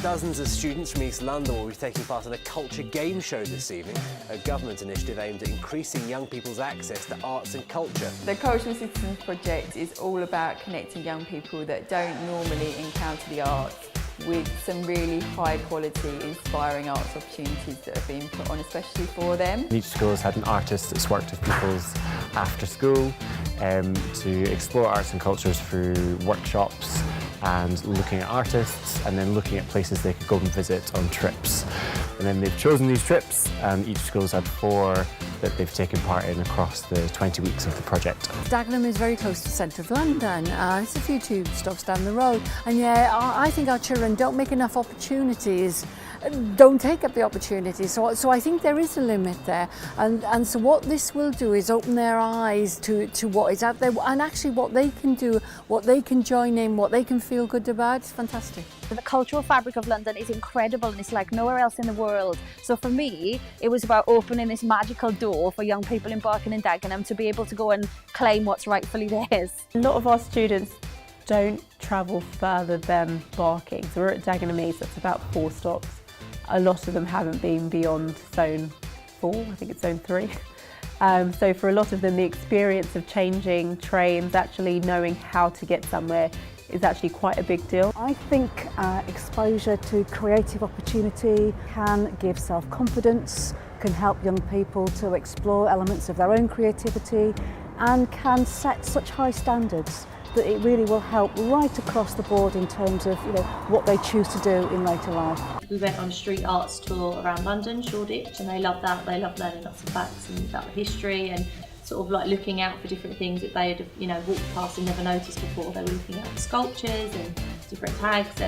Dozens of students from East London will be taking part in a culture game show this evening, a government initiative aimed at increasing young people's access to arts and culture. The Cultural Citizens Project is all about connecting young people that don't normally encounter the arts with some really high quality, inspiring arts opportunities that have been put on especially for them. Each school has had an artist that's worked with pupils after school to explore arts and cultures through workshops and looking at artists and then looking at places they could go and visit on trips. And then they've chosen these trips and each school's had 4 that they've taken part in across the 20 weeks of the project. Dagenham is very close to the centre of London. It's a few tube stops down the road. And yeah, I think our children don't make enough opportunities, don't take up the opportunities. So I think there is a limit there. And so what this will do is open their eyes to what is out there and actually what they can do, what they can join in, what they can feel good about. It's fantastic. The cultural fabric of London is incredible and it's like nowhere else in the world. So for me, it was about opening this magical door for young people in Barking and Dagenham to be able to go and claim what's rightfully theirs. A lot of our students don't travel further than Barking. So we're at Dagenham East, that's about 4 stops. A lot of them haven't been beyond zone 4, I think it's zone 3. So for a lot of them, the experience of changing trains, actually knowing how to get somewhere, is actually quite a big deal. I think exposure to creative opportunity can give self-confidence, can help young people to explore elements of their own creativity and can set such high standards that it really will help right across the board in terms of what they choose to do in later life. We went on a street arts tour around London, Shoreditch, and they loved that. They loved learning lots of facts and about the history and sort of like looking out for different things that they had walked past and never noticed before. They were looking out for sculptures and different tags,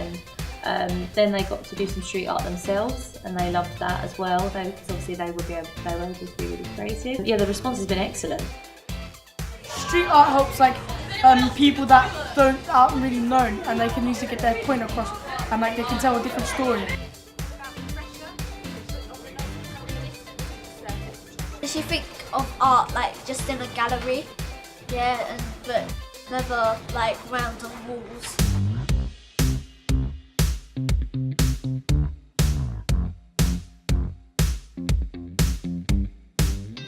and then they got to do some street art themselves and they loved that as well, because obviously they were able to be really creative. Yeah, the response has been excellent. Street art helps people that aren't really known, and they can easily get their point across and they can tell a different story. If you think of art just in a gallery, but never round on walls.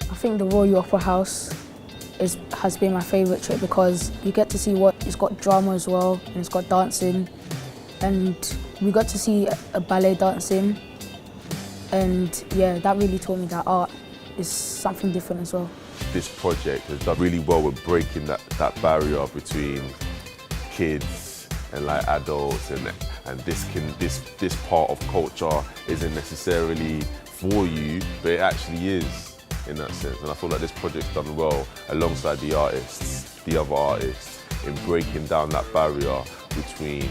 I think the Royal Opera House has been my favourite trip because you get to see it's got drama as well and it's got dancing, and we got to see a ballet dancing, and yeah, that really taught me that art is something different as well. This project has done really well with breaking that barrier between kids and adults, and this part of culture isn't necessarily for you, but it actually is in that sense. And I feel like this project's done well alongside the other artists, in breaking down that barrier between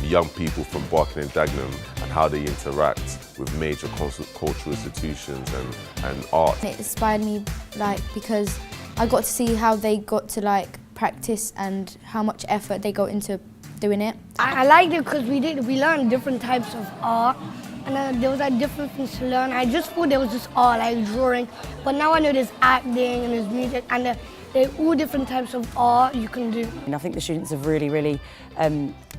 young people from Barking and Dagenham and how they interact with major cultural institutions and art. It inspired me because I got to see how they got to practice and how much effort they go into doing it. I liked it because we learned different types of art, and there was different things to learn. I just thought there was just art, drawing, but now I know there's acting and there's music, and there are all different types of art you can do. And I think the students have really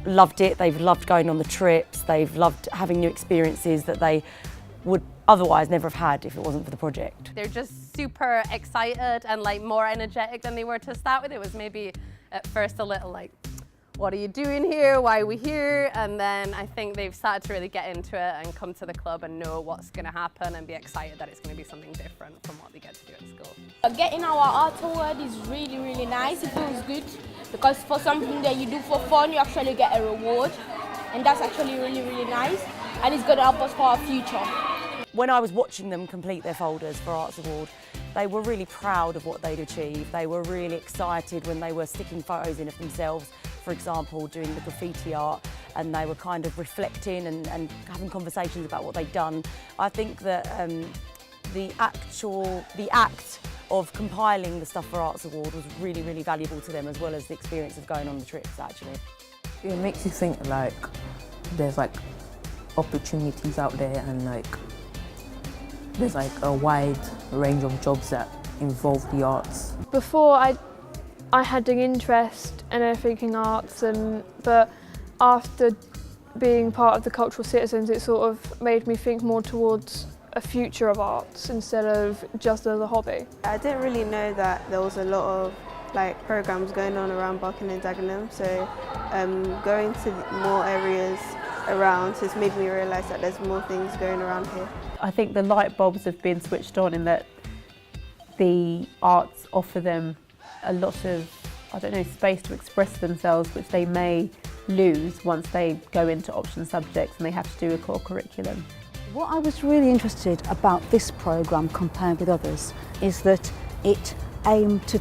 loved it. They've loved going on the trips. They've loved having new experiences that they would otherwise never have had if it wasn't for the project. They're just super excited and more energetic than they were to start with. It was maybe at first a little what are you doing here? Why are we here? And then I think they've started to really get into it and come to the club and know what's going to happen and be excited that it's going to be something different from what they get to do at school. Getting our art award is really nice. It feels good because for something that you do for fun, you actually get a reward, and that's actually really nice, and it's going to help us for our future. When I was watching them complete their folders for Arts Award, they were really proud of what they'd achieved. They were really excited when they were sticking photos in of themselves, for example, doing the graffiti art, and they were kind of reflecting and having conversations about what they'd done. I think that the act of compiling the stuff for Arts Award was really valuable to them, as well as the experience of going on the trips, actually. It makes you think there's opportunities out there, and there's a wide range of jobs that involve the arts. Before I had an interest in everything arts, but after being part of the Cultural Citizens, it sort of made me think more towards a future of arts instead of just as a hobby. I didn't really know that there was a lot of programs going on around Barking and Dagenham, so going to more areas around has made me realise that there's more things going around here. I think the light bulbs have been switched on in that the arts offer them a lot of, space to express themselves, which they may lose once they go into option subjects and they have to do a core curriculum. What I was really interested about this programme compared with others is that it aimed to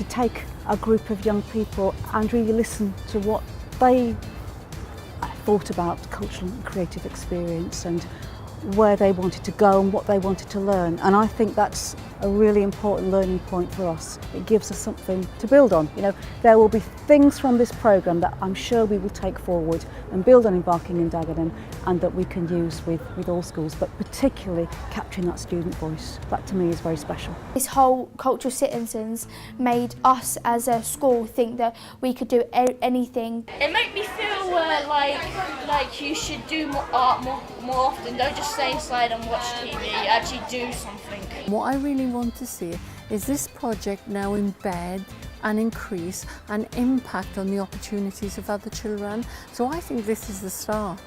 take a group of young people and really listen to what they thought about cultural and creative experience and where they wanted to go and what they wanted to learn. And I think that's a really important learning point for us. It gives us something to build on. You know, there will be things from this programme that I'm sure we will take forward and build on in Barking and Dagenham, and that we can use with all schools, but particularly capturing that student voice. That to me is very special. This whole Cultural Citizens made us as a school think that we could do anything. It made me feel like you should do more art more often. Don't just stay inside and watch TV, actually do something. What I really want to see is this project now embed and increase and impact on the opportunities of other children. So I think this is the start.